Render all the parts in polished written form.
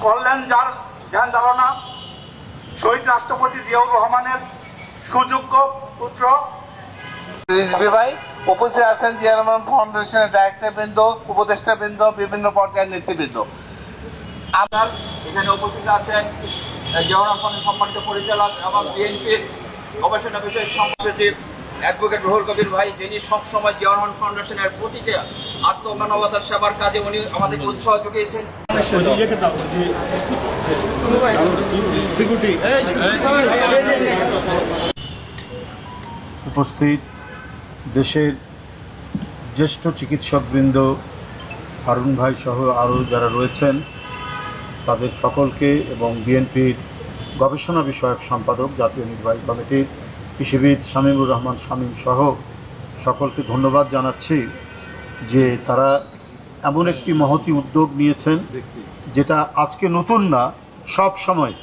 করলেন যার ধ্যান ধারণা শহীদ রাষ্ট্রপতি জিয়াউর রহমানের সুযোগ্য পুত্র রিজভী ভাই। উপস্থিত আছেন জিয়া রহমান ফাউন্ডেশনের ডাইরেক্টর বৃন্দ, উপদেষ্টা বৃন্দ, বিভিন্ন পর্যায়ের নেতৃবৃন্দ। আপনার এখানে উপস্থিত আছেন জিয়া রহমান সম্মানিত পরিচালক এবং বিএনপির গবেষণা বিষয়ক সচিব অ্যাডভোকেট রুহুল কবির ভাই, যিনি সবসময় জিয়া রহমান ফাউন্ডেশনের প্রতিটি আত্মমানবতার সেবার কাজে উনি আমাদেরকে উৎসাহ জুগিয়েছেন। উপস্থিত দেশের জ্যেষ্ঠ চিকিৎসকবৃন্দ, হারুন ভাই সহ আরও যারা রয়েছেন তাদের সকলকে এবং বিএনপির গবেষণা বিষয়ক সম্পাদক জাতীয় নির্বাহী কমিটির কৃষিবিদ শামীমুর রহমান শামীম সহ সকলকে ধন্যবাদ জানাচ্ছি যে তারা এমন একটি মহতী উদ্যোগ নিয়েছেন যেটা আজকে নতুন না, সব সময়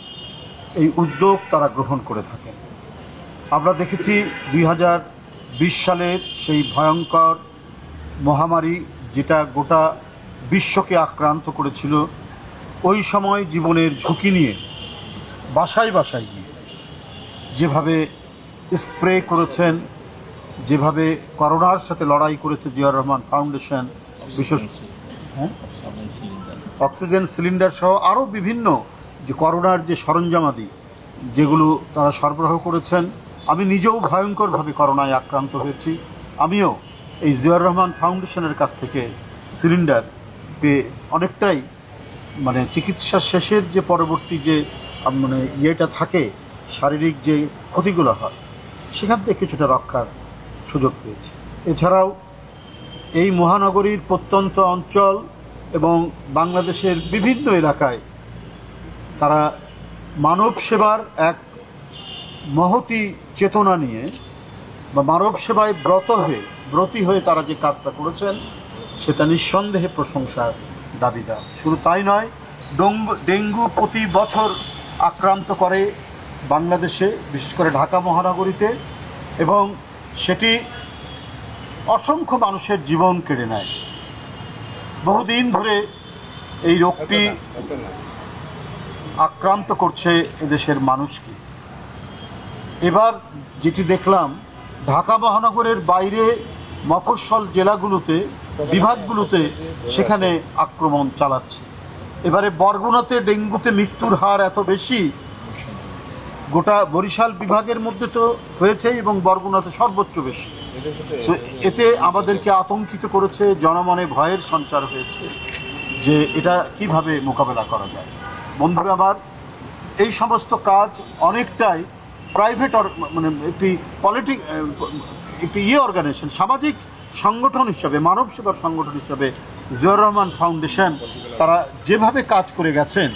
এই উদ্যোগ তারা গ্রহণ করে থাকেন। আমরা দেখেছি 2020 সালের সেই ভয়ঙ্কর মহামারী যেটা গোটা বিশ্বকে আক্রান্ত করেছিল, ওই সময় জীবনের ঝুঁকি নিয়ে বাসায় বাসায় গিয়ে যেভাবে স্প্রে করেছেন, যেভাবে করোনার সাথে লড়াই করেছে জিয়াউর রহমান ফাউন্ডেশন, বিশেষ অক্সিজেন সিলিন্ডার সহ আরও বিভিন্ন যে করোনার যে সরঞ্জামাদি যেগুলো তারা সরবরাহ করেছেন। আমি নিজেও ভয়ঙ্করভাবে করোনায় আক্রান্ত হয়েছি। আমিও এই জিয়াউর রহমান ফাউন্ডেশনের কাছ থেকে সিলিন্ডার পেয়ে অনেকটাই চিকিৎসা শেষের যে পরবর্তী যে ইয়েটা থাকে, শারীরিক যে ক্ষতিগুলো হয়, সেখান থেকে কিছুটা রক্ষার সুযোগ পেয়েছি। এছাড়াও এই মহানগরীর প্রত্যন্ত অঞ্চল এবং বাংলাদেশের বিভিন্ন এলাকায় তারা মানব সেবার এক মহতী চেতনা নিয়ে বা মানব সেবায় ব্রতী হয়ে তারা যে কাজটা করেছেন সেটা নিঃসন্দেহে প্রশংসার দাবিদার। শুধু তাই নয়, ডেঙ্গু প্রতি বছর আক্রান্ত করে বাংলাদেশে, বিশেষ করে ঢাকা মহানগরীতে, এবং সেটি অসংখ্য মানুষের জীবন কেড়ে নেয়। বহুদিন ধরে এই রোগটি আক্রান্ত করছে এদেশের মানুষকে। এবার যেটি দেখলাম, ঢাকা মহানগরের বাইরে মফস্বল জেলাগুলোতে, বিভাগগুলোতে সেখানে আক্রমণ চালাচ্ছে। এবারে বরগুনাতে ডেঙ্গুতে মৃত্যুর হার এত বেশি, গোটা বরিশাল বিভাগের মধ্যে তো হয়েছে এবং বরগুনাতে সর্বোচ্চ বেশি। তো এতে আমাদেরকে আতঙ্কিত করেছে, জনমনে ভয়ের সঞ্চার হয়েছে যে এটা কিভাবে মোকাবেলা করা যায়। বন্ধুরা আমার, এই সমস্ত কাজ অনেকটাই প্রাইভেট একটি অর্গানাইজেশন, সামাজিক সংগঠন হিসাবে, মানব সেবার সংগঠন হিসাবে জিয়াউর রহমান ফাউন্ডেশন তারা যেভাবে কাজ করে গেছেন,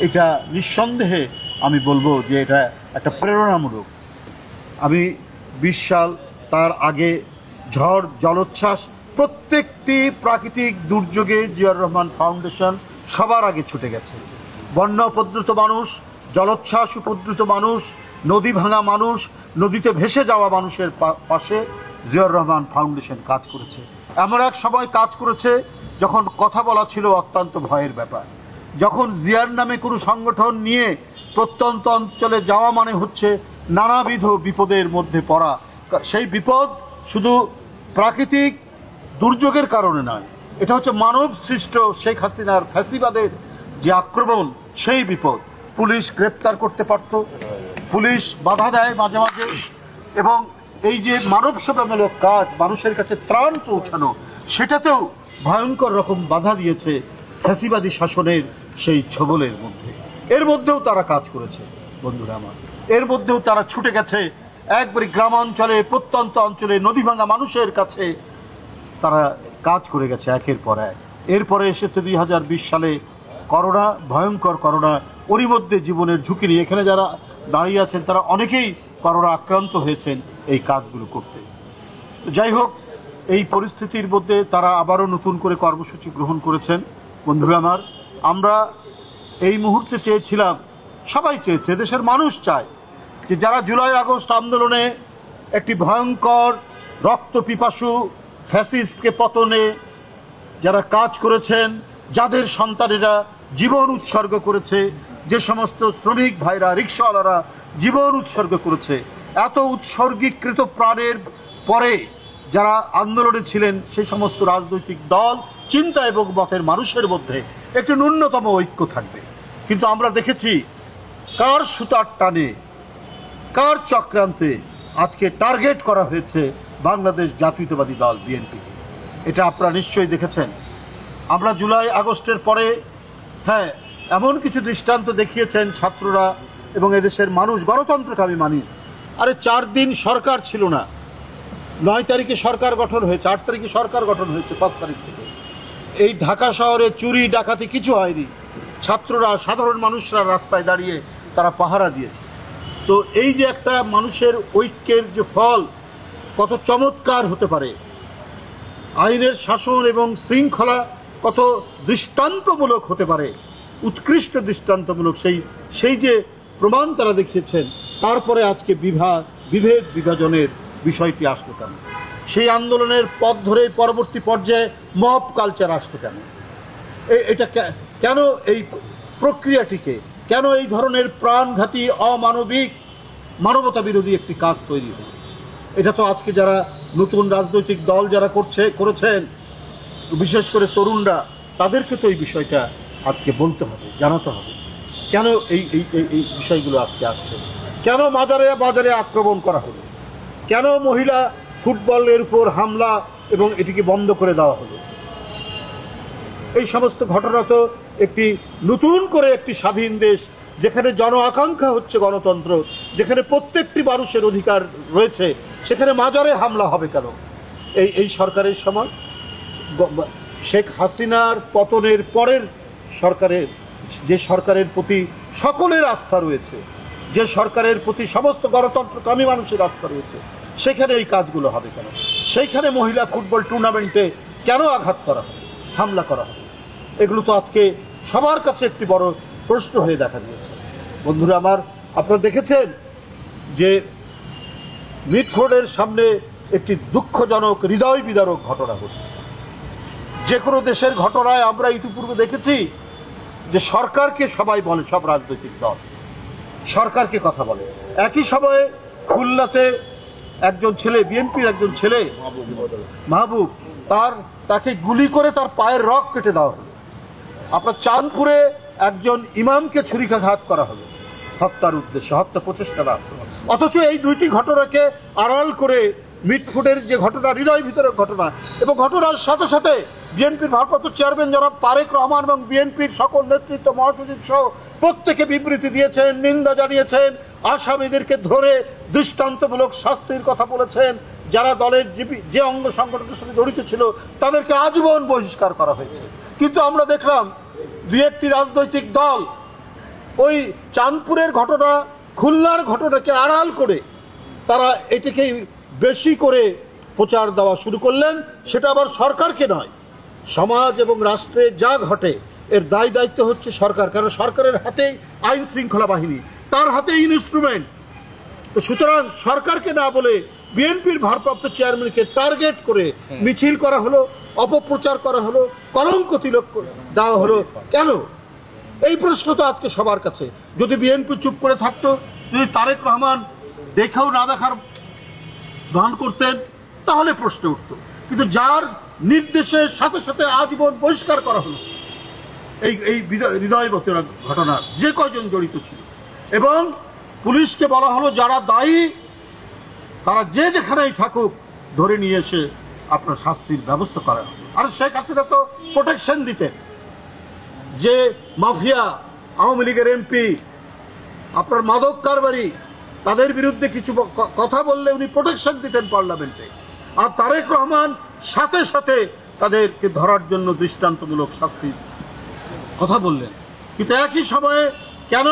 এটা নিঃসন্দেহে আমি বলবো যে এটা একটা প্রেরণামূলক। আমি 20 সাল, তার আগে ঝড়, জলোচ্ছ্বাস, প্রত্যেকটি প্রাকৃতিক দুর্যোগে জিয়াউর রহমান ফাউন্ডেশন সবার আগে ছুটে গেছে। বন্যা উপদ্রুত মানুষ, জলোচ্ছ্বাস উপদ্রুত মানুষ, নদী ভাঙা মানুষ, নদীতে ভেসে যাওয়া মানুষের পাশে জিয়াউর রহমান ফাউন্ডেশন কাজ করেছে। এমন এক সময় কাজ করেছে যখন কথা বলা ছিল অত্যন্ত ভয়ের ব্যাপার। যখন জিয়ার নামে কোনো সংগঠন নিয়ে প্রত্যন্ত অঞ্চলে যাওয়া মানে হচ্ছে নানাবিধ বিপদের মধ্যে পড়া। সেই বিপদ শুধু প্রাকৃতিক দুর্যোগের কারণে নয়, এটা হচ্ছে মানব সৃষ্ট শেখ হাসিনার ফ্যাসিবাদের যে আক্রমণ, সেই বিপদ। পুলিশ গ্রেপ্তার করতে পারত, পুলিশ বাধা দেয় মাঝে মাঝে, এবং এই যে মানব সেবামূলক কাজ, মানুষের কাছে ত্রাণ পৌঁছানো, সেটাতেও ভয়ঙ্কর রকম বাধা দিয়েছে ফ্যাসিবাদী শাসনের সেই ছবলের মধ্যে। এর মধ্যেও তারা কাজ করেছে বন্ধুরা আমার, এর মধ্যেও তারা ছুটে গেছে একবারে গ্রামাঞ্চলে, প্রত্যন্ত অঞ্চলে, নদী ভাঙা মানুষের কাছে তারা কাজ করে গেছে একের পর এক। এরপরে এসেছে 2020 সালে করোনা, ভয়ঙ্কর করোনা। ওরই মধ্যে জীবনের ঝুঁকি নিয়ে এখানে যারা দাঁড়িয়ে আছেন তারা অনেকেই করোনা আক্রান্ত হয়েছেন এই কাজগুলো করতে। যাই হোক, এই পরিস্থিতির মধ্যে তারা আবারও নতুন করে কর্মসূচি গ্রহণ করেছেন। বন্ধুরা আমার, আমরা এই মুহূর্তে চেয়েছিলাম, সবাই চেয়েছে, দেশের মানুষ চায় যে যারা জুলাই আগস্ট আন্দোলনে একটি ভয়ঙ্কর রক্ত পিপাসু ফ্যাসিস্টকে পতনে যারা কাজ করেছেন, যাদের সন্তানেরা জীবন উৎসর্গ করেছে, যে সমস্ত শ্রমিক ভাইরা, রিক্সাওয়ালারা জীবন উৎসর্গ করেছে, এত উৎসর্গীকৃত প্রাণের পরে যারা আন্দোলনে ছিলেন সেই সমস্ত রাজনৈতিক দল, চিন্তা এবং মতের মানুষের মধ্যে একটি ন্যূনতম ঐক্য থাকবে। কিন্তু আমরা দেখেছি কার সুতার টানে, কার চক্রান্তে আজকে টার্গেট করা হয়েছে বাংলাদেশ জাতীয়তাবাদী দল বিএনপি। এটা আপনারা নিশ্চয়ই দেখেছেন। আমরা জুলাই আগস্টের পরে হ্যাঁ এমন কিছু দৃষ্টান্ত দেখিয়েছেন ছাত্ররা এবং এদেশের মানুষ, গণতন্ত্রকামী মানুষ। আরে 4 দিন সরকার ছিল না, 9 তারিখে সরকার গঠন হয়েছে, 8 তারিখে সরকার গঠন হয়েছে, 5 তারিখ থেকে এই ঢাকা শহরে চুরি ডাকাতি কিছু হয়নি। ছাত্ররা, সাধারণ মানুষরা রাস্তায় দাঁড়িয়ে তারা পাহারা দিয়েছে। তো এই যে একটা মানুষের ঐক্যের যে ফল কত চমৎকার হতে পারে, আইনের শাসন এবং শৃঙ্খলা কত দৃষ্টান্তমূলক হতে পারে, উৎকৃষ্ট দৃষ্টান্তমূলক সেই যে প্রমাণ তারা দেখিয়েছেন। তারপরে আজকে বিভেদ বিভাজনের বিষয়টি আসলো কেন? সেই আন্দোলনের পথ ধরে পরবর্তী পর্যায়ে মব কালচার আসলো কেন? এটা কেন এই প্রক্রিয়াটিকে, কেন এই ধরনের প্রাণঘাতী, অমানবিক, মানবতা বিরোধী একটি কাজ তৈরি হলো? এটা তো আজকে যারা নতুন রাজনৈতিক দল যারা করেছেন, বিশেষ করে তরুণরা, তাদেরকে তো এই বিষয়টা আজকে বলতে হবে, জানাতে হবে। কেন এই বিষয়গুলো আজকে আসছে? কেন মাজারে বাজারে আক্রমণ করা হলো? কেন মহিলা ফুটবলের উপর হামলা এবং এটিকে বন্ধ করে দেওয়া হলো? এই সমস্ত ঘটনা তো একটি নতুন করে একটি স্বাধীন দেশ, যেখানে জন আকাঙ্ক্ষা হচ্ছে গণতন্ত্র, যেখানে প্রত্যেকটি মানুষের অধিকার রয়েছে, সেখানে মাজারে হামলা হবে কেন? এই সরকারের সময়, শেখ হাসিনার পতনের পরের সরকারের, যে সরকারের প্রতি সকলের আস্থা রয়েছে, যে সরকারের প্রতি সমস্ত গণতন্ত্রকামী মানুষের আস্থা রয়েছে, সেখানে এই কাজগুলো হবে কেন? সেইখানে মহিলা ফুটবল টুর্নামেন্টে কেন আঘাত করা হবে, হামলা করা হবে? এগুলো তো আজকে সবার কাছে একটি বড় প্রশ্ন হয়ে দেখা দিয়েছে। বন্ধুরা আমার, আপনারা দেখেছেন যে মিটফোর্ডের সামনে একটি দুঃখজনক, হৃদয় বিদারক ঘটনা ঘটছে। যে কোনো দেশের ঘটনায় আমরা ইতিপূর্বে দেখেছি যে সরকারকে সবাই বলে, সব রাজনৈতিক দল সরকারকে কথা বলে। একই সময়ে খুলনাতে একজন ছেলে, বিএনপির একজন ছেলে মাহবুব, তাকে গুলি করে তার পায়ের রগ কেটে দেওয়া হলো। আপনার চাঁদপুরে একজন ইমামকে ছুরিকাঘাত করা হলো হত্যার উদ্দেশ্যে, হত্যা প্রচেষ্টা না। অথচ এই দুইটি ঘটনাকে আড়াল করে মিটফুটের যে ঘটনা, হৃদয় ভিতরের ঘটনা, এবং ঘটনার সাথে সাথে বিএনপির ভারপ্রাপ্ত চেয়ারম্যান জনাব তারেক রহমান এবং বিএনপির সকল নেতৃত্ব, মহাসচিব সহ প্রত্যেকে বিবৃতি দিয়েছেন, নিন্দা জানিয়েছেন, আসামিদেরকে ধরে দৃষ্টান্তমূলক শাস্তির কথা বলেছেন। যারা দলের যে অঙ্গ সংগঠনের সাথে জড়িত ছিল তাদেরকে আজীবন বহিষ্কার করা হয়েছে। কিন্তু আমরা দেখলাম 2-1টি রাজনৈতিক দল ওই চাঁদপুরের ঘটনা, খুলনার ঘটনাকে আড়াল করে তারা এটিকে বেশি করে প্রচার দেওয়া শুরু করলেন। সেটা আবার সরকারকে নয়, সমাজ এবং রাষ্ট্রে যা ঘটে এর দায় দায়িত্ব হচ্ছে সরকার, কারণ সরকারের হাতেই আইন শৃঙ্খলা বাহিনী, তার হাতে ইনস্ট্রুমেন্ট। তো সুতরাং সরকারকে না বলে বিএনপির ভারপ্রাপ্ত চেয়ারম্যানকে টার্গেট করে মিছিল করা হলো, অপপ্রচার করা হলো, কলঙ্ক তিলক দেওয়া হলো কেন? এই প্রশ্ন তো আজকে সবার কাছে। যদি বিএনপি চুপ করে থাকতো, যদি তারেক রহমান দেখেও না দেখার ভান করতেন, তাহলে প্রশ্ন উঠত। কিন্তু যার নির্দেশের সাথে সাথে আজীবন বহিষ্কার করা হলো এই হৃদয়বতী ঘটনার যে কয়জন জড়িত ছিল, এবং পুলিশকে বলা হলো যারা দায়ী তারা যে যেখানেই থাকুক ধরে নিয়ে এসে আপনার শাস্তির ব্যবস্থা করা হবে। আর শেখ হাসিনা তো প্রোটেকশন দিতেন, যে মাফিয়া, আওয়ামী লীগের এমপি, আপনার মাদক কারবারি, তাদের বিরুদ্ধে কিছু কথা বললে উনি প্রোটেকশন দিতেন পার্লামেন্টে। আর তারেক রহমান সাথে সাথে তাদেরকে ধরার জন্য দৃষ্টান্তমূলক শাস্তির কথা বললেন। কিন্তু একই সময়ে কেন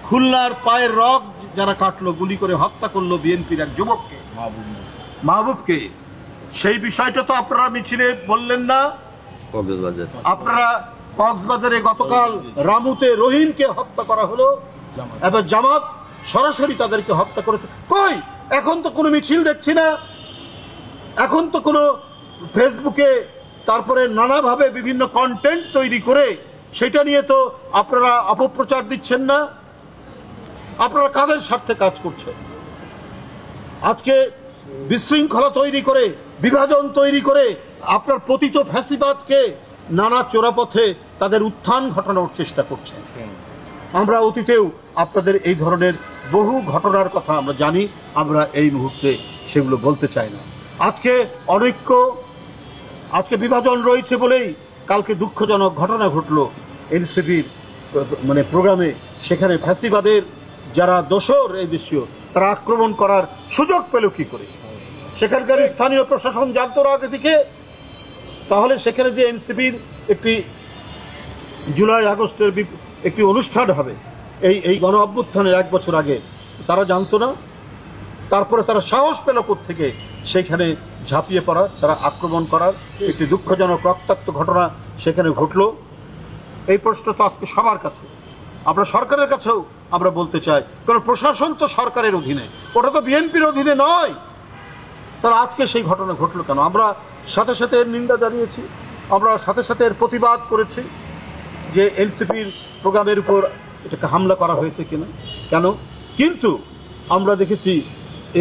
খুলনার পায়ের রগ যারা কাটলো, গুলি করে হত্যা করলো বিএনপির এক যুবককে, মাহবুবকে, সেই বিষয়টা তো আপনারা মিছিলে বললেন না। আপনারা কক্সবাজারে গতকাল রামুতে রহিমকে হত্যা করা হলো, এবার জামাত সরাসরি তাদেরকে হত্যা করেছে। কই এখন তো কোনো মিছিল দেখছি না, এখন তো কোনো ফেসবুকে তারপরে নানাভাবে বিভিন্ন কন্টেন্ট তৈরি করে সেটা নিয়ে তো আপনারা অপপ্রচার দিচ্ছেন না। আপনারা কাদের স্বার্থে কাজ করছেন? আজকে বিশৃঙ্খলা তৈরি করে, বিভাজন তৈরি করে আপনার পতিত ফ্যাসিবাদকে নানা চোরাপথে তাদের উত্থান ঘটানোর চেষ্টা করছেন। আমরা অতীতেও আপনাদের এই ধরনের বহু ঘটনার কথা আমরা জানি, আমরা এই মুহূর্তে সেগুলো বলতে চাই না। আজকে অনৈক্য, আজকে বিভাজন রয়েছে বলেই কালকে দুঃখজনক ঘটনা ঘটলো এনসিপির প্রোগ্রামে। সেখানে ফ্যাসিবাদের যারা দোসর এই দেশীয়, তারা আক্রমণ করার সুযোগ পেল কি করে? সেখানকার স্থানীয় প্রশাসন জানতো না আগে থেকে? তাহলে সেখানে যে এনসিপির একটি জুলাই আগস্টের একটি অনুষ্ঠান হবে এই গণ অভ্যুত্থানের 1 বছর আগে, তারা জানতো না? তারপরে তারা সাহস পেল থেকে সেইখানে ঝাঁপিয়ে পড়ার, তারা আক্রমণ করার একটি দুঃখজনক রক্তাক্ত ঘটনা সেখানে ঘটলো। এই প্রশ্ন তো আজকে সবার কাছে, আমরা সরকারের কাছেও আমরা বলতে চাই, কারণ প্রশাসন তো সরকারের অধীনে, ওটা তো বিএনপির অধীনে নয়। তারা আজকে সেই ঘটনা ঘটলো কেন? আমরা সাথে সাথে এর নিন্দা জানিয়েছি, আমরা সাথে সাথে এর প্রতিবাদ করেছি যে এনসিপির প্রোগ্রামের উপর এটাকে হামলা করা হয়েছে কিনা, কেন। কিন্তু আমরা দেখেছি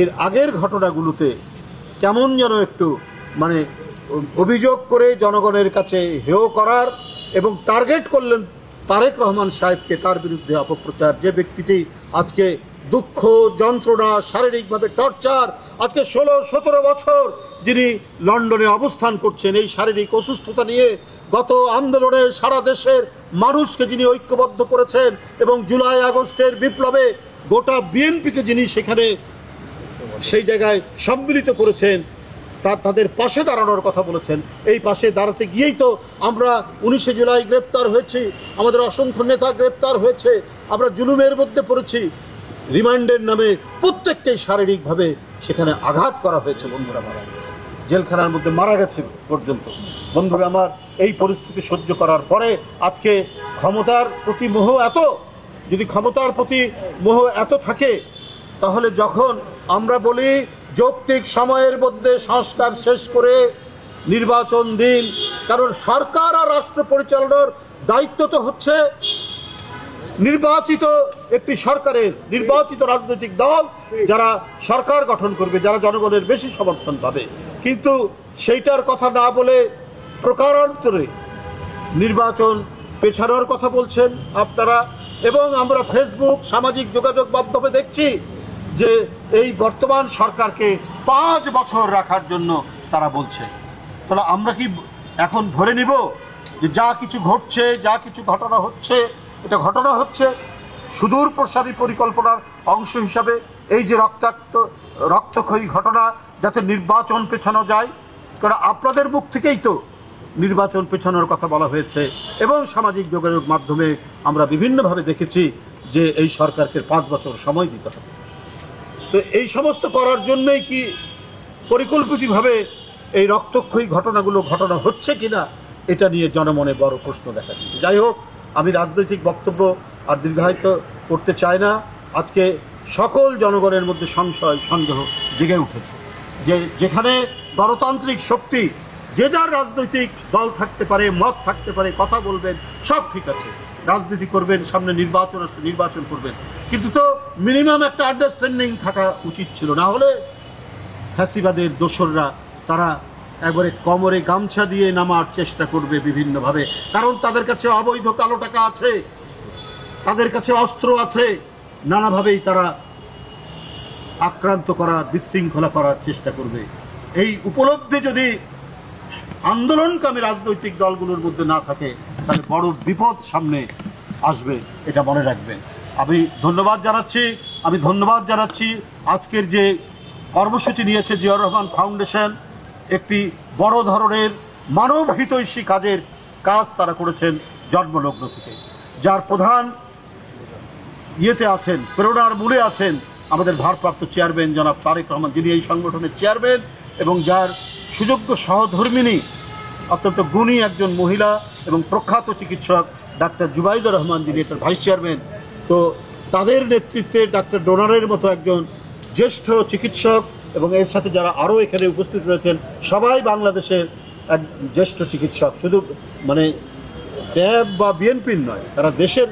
এর আগের ঘটনাগুলোতে কেমন যেন একটু অভিযোগ করে জনগণের কাছে হেয় করার, এবং টার্গেট করলেন তারেক রহমান সাহেবকে, তার বিরুদ্ধে অপপ্রচার। যে ব্যক্তিটি আজকে দুঃখ, যন্ত্রণা, শারীরিকভাবে টর্চার, আজকে 16-17 বছর যিনি লন্ডনে অবস্থান করছেন, এই শারীরিক অসুস্থতা নিয়ে গত আন্দোলনে সারা দেশের মানুষকে যিনি ঐক্যবদ্ধ করেছেন, এবং জুলাই আগস্টের বিপ্লবে গোটা বিএনপিকে যিনি সেখানে সেই জায়গায় সম্মিলিত করেছেন, তাদের পাশে দাঁড়ানোর কথা বলেছেন। এই পাশে দাঁড়াতে গিয়েই তো আমরা 19শে জুলাই গ্রেপ্তার হয়েছি, আমাদের অসংখ্য নেতা গ্রেপ্তার হয়েছে, আমরা জুলুমের মধ্যে পড়েছি। রিমান্ডের নামে প্রত্যেককেই শারীরিকভাবে সেখানে আঘাত করা হয়েছে, বন্ধুরা মারা গেছে, জেলখানার মধ্যে মারা গেছে পর্যন্ত। বন্ধুরা আমার, এই পরিস্থিতি সহ্য করার পরে আজকে ক্ষমতার প্রতি মোহ এত, যদি ক্ষমতার প্রতি মোহ এত থাকে, তাহলে যখন আমরা বলি যৌক্তিক সময়ের মধ্যে সংস্কার শেষ করে নির্বাচন দিন, কারণ সরকার আর রাষ্ট্র পরিচালনার দায়িত্ব তো হচ্ছে নির্বাচিত একটি সরকারের, নির্বাচিত রাজনৈতিক দল যারা সরকার গঠন করবে, যারা জনগণের বেশি সমর্থন পাবে। কিন্তু সেইটার কথা না বলে প্রকারান্তরে নির্বাচন পেছানোর কথা বলছেন আপনারা। এবং আমরা ফেসবুক, সামাজিক যোগাযোগ মাধ্যমে দেখছি যে এই বর্তমান সরকারকে 5 বছর রাখার জন্য তারা বলছে। তাহলে আমরা কি এখন ধরে নিব যে যা কিছু ঘটছে, যা কিছু ঘটনা হচ্ছে, এটা ঘটনা হচ্ছে সুদূর প্রসারী পরিকল্পনার অংশ হিসাবে? এই যে রক্তক্ষয়ী ঘটনা, যাতে নির্বাচন পেছানো যায়, কারণ আপনাদের মুখ থেকেই তো নির্বাচন পেছানোর কথা বলা হয়েছে, এবং সামাজিক যোগাযোগ মাধ্যমে আমরা বিভিন্নভাবে দেখেছি যে এই সরকারকে 5 বছর সময় দিতে হবে। তো এই সমস্ত করার জন্যই কি পরিকল্পিতভাবে এই রক্তক্ষয়ী ঘটনাগুলো ঘটনা হচ্ছে কিনা, এটা নিয়ে জনমনে বড় প্রশ্ন দেখা দিচ্ছে। যাই হোক, আমি রাজনৈতিক বক্তব্য আর দীর্ঘায়িত করতে চাই না। আজকে সকল জনগণের মধ্যে সংশয়, সন্দেহ জেগে উঠেছে যে যেখানে গণতান্ত্রিক শক্তি, যে যার রাজনৈতিক দল থাকতে পারে, মত থাকতে পারে, কথা বলবেন, সব ঠিক আছে, রাজনীতি করবেন, সামনে নির্বাচন আসলে নির্বাচন করবেন, কিন্তু তো মিনিমাম একটা আন্ডারস্ট্যান্ডিং থাকা উচিত ছিল। না হলে ফ্যাসিবাদের দোসররা তারা একবারে কোমরে গামছা দিয়ে নামার চেষ্টা করবে বিভিন্নভাবে, কারণ তাদের কাছে অবৈধ কালো টাকা আছে, তাদের কাছে অস্ত্র আছে, নানাভাবেই তারা আক্রান্ত করার, বিশৃঙ্খলা করার চেষ্টা করবে। এই উপলব্ধি যদি আন্দোলনকামী রাজনৈতিক দলগুলোর মধ্যে না থাকে, তাহলে বড় বিপদ সামনে আসবে, এটা মনে রাখবেন। আমি ধন্যবাদ জানাচ্ছি আজকের যে কর্মসূচি নিয়েছে জিয়াউর রহমান ফাউন্ডেশন, একটি বড় ধরনের মানব হিতৈষী কাজ তারা করেছেন জন্মলগ্ন থেকে, যার প্রধান ইয়েতে আছেন, প্রেরণার মূলে আছেন আমাদের ভারপ্রাপ্ত চেয়ারম্যান জনাব তারেক রহমান, যিনি এই সংগঠনের চেয়ারম্যান, এবং যার সুযোগ্য সহধর্মিণী অত্যন্ত গুণী একজন মহিলা এবং প্রখ্যাত চিকিৎসক ডাক্তার জুবাইদা রহমান, যিনি এটার ভাইস চেয়ারম্যান। তো তাদের নেতৃত্বে ডাক্তার ডোনারের মতো একজন জ্যেষ্ঠ চিকিৎসক, এবং এর সাথে যারা আরও এখানে উপস্থিত রয়েছেন, সবাই বাংলাদেশের এক জ্যেষ্ঠ চিকিৎসক, শুধু মানে ট্যাব বা বিএনপির নয়, তারা দেশের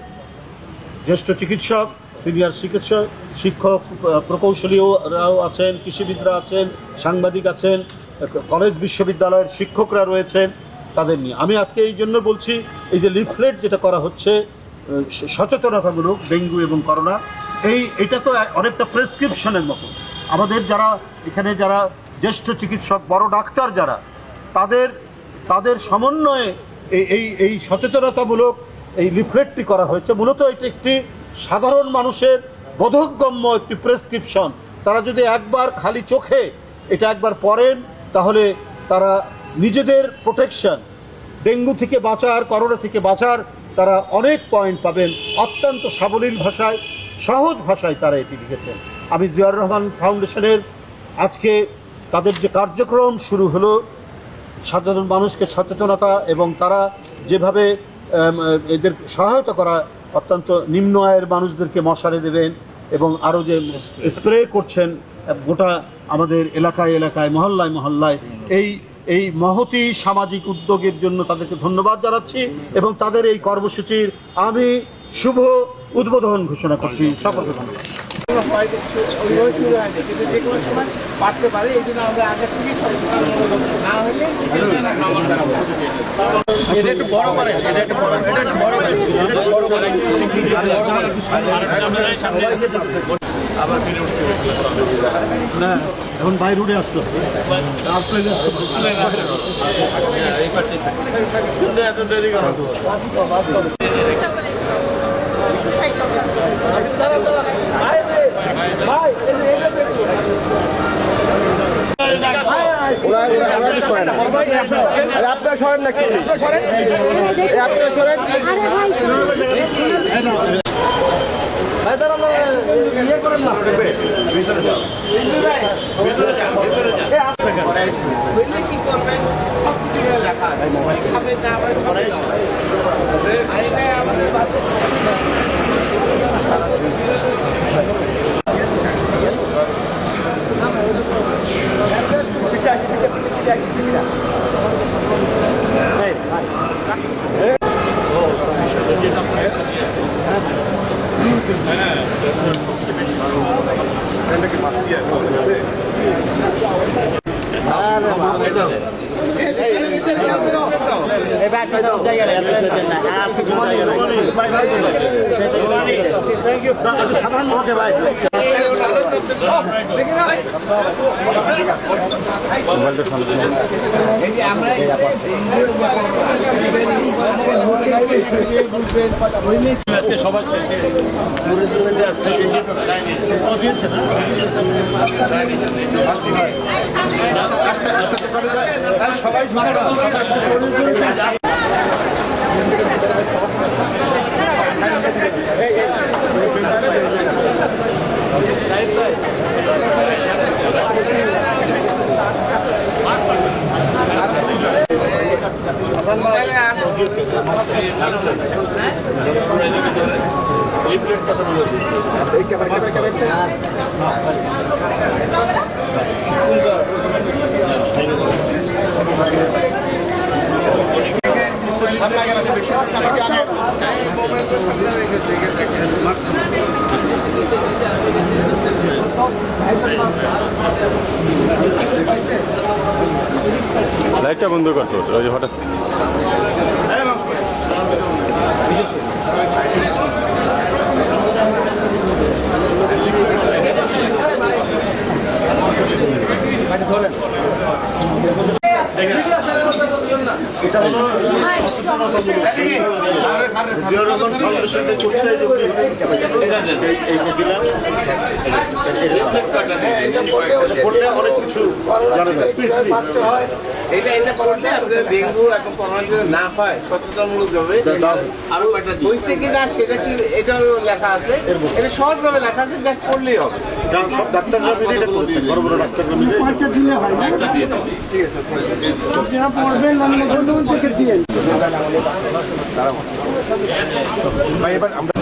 জ্যেষ্ঠ চিকিৎসক, সিনিয়র চিকিৎসক, শিক্ষক, প্রকৌশলীরাও আছেন, কৃষিবিদরা আছেন, সাংবাদিক আছেন, কলেজ বিশ্ববিদ্যালয়ের শিক্ষকরা রয়েছেন, তাদের নিয়ে আমি আজকে এই জন্য বলছি, এই যে লিফলেট যেটা করা হচ্ছে সচেতনতামূলক ডেঙ্গু এবং করোনা, এটা তো অনেকটা প্রেসক্রিপশনের মতো। আমাদের যারা এখানে যারা জ্যেষ্ঠ চিকিৎসক, বড় ডাক্তার যারা, তাদের সমন্বয়ে এই সচেতনতামূলক এই লিফলেটটি করা হয়েছে। মূলত এটি একটি সাধারণ মানুষের বোধগম্য একটি প্রেসক্রিপশন। তারা যদি একবার খালি চোখে এটা একবার পড়েন, তাহলে তারা নিজেদের প্রোটেকশন, ডেঙ্গু থেকে বাঁচার, করোনা থেকে বাঁচার তারা অনেক পয়েন্ট পাবেন। অত্যন্ত সাবলীল ভাষায়, সহজ ভাষায় তারা এটি লিখেছেন। আমি জিয়াউর রহমান ফাউন্ডেশনের আজকে তাদের যে কার্যক্রম শুরু হলো, সাধারণ মানুষকে সচেতনতা এবং তারা যেভাবে এদের সহায়তা করা, অত্যন্ত নিম্ন আয়ের মানুষদেরকে মশারি দেবেন এবং আরও যে স্প্রে করছেন গোটা আমাদের এলাকায় এলাকায়, মহল্লায় মহল্লায়, এই মহতি সামাজিক উদ্যোগের জন্য তাদেরকে ধন্যবাদ জানাচ্ছি এবং তাদের এই কর্মসূচির আমি শুভ উদ্বোধন ঘোষণা করছি। সকলকে ধন্যবাদ। কিন্তু যে কোনো সময় বাড়তে পারে, এই জন্য আমরা আগে থেকেই সচেতন না হলে এটা একটু বড় করেন, এটা একটু বড়, এটা একটু বড় করেন, না এখন বাইরে উঠে আসলো। আপনার সরেন না, কি আপনার সরেন। কি করবেন লেখা আছে, আমাদের সাধারণ ওকে ভাই সবার সবাই লাইটটা বন্ধ করতো ওই হঠাৎ এটা হলো জিয়াউর রহমান ফাউন্ডেশনে করছে পড়লে অনেক কিছু জানা যায়। এটা করছে আপনাদের ডেঙ্গু এখন করোনা যদি না হয় সচেতনমূলক ভাবে আরো হয়েছে কিনা সেটা কি এটা লেখা আছে, এটা সহজভাবে লেখা আছে, জাস্ট পড়লেই হবে। সব ডাক্তাররা মিলে এটা করছে, বড় বড় ডাক্তাররা মিলে পাঁচটা দিলে হয় না? ঠিক আছে আপনারা পড়বেন, আমি ধন্যবাদ থেকে দিয়ে ভাই এবার আমরা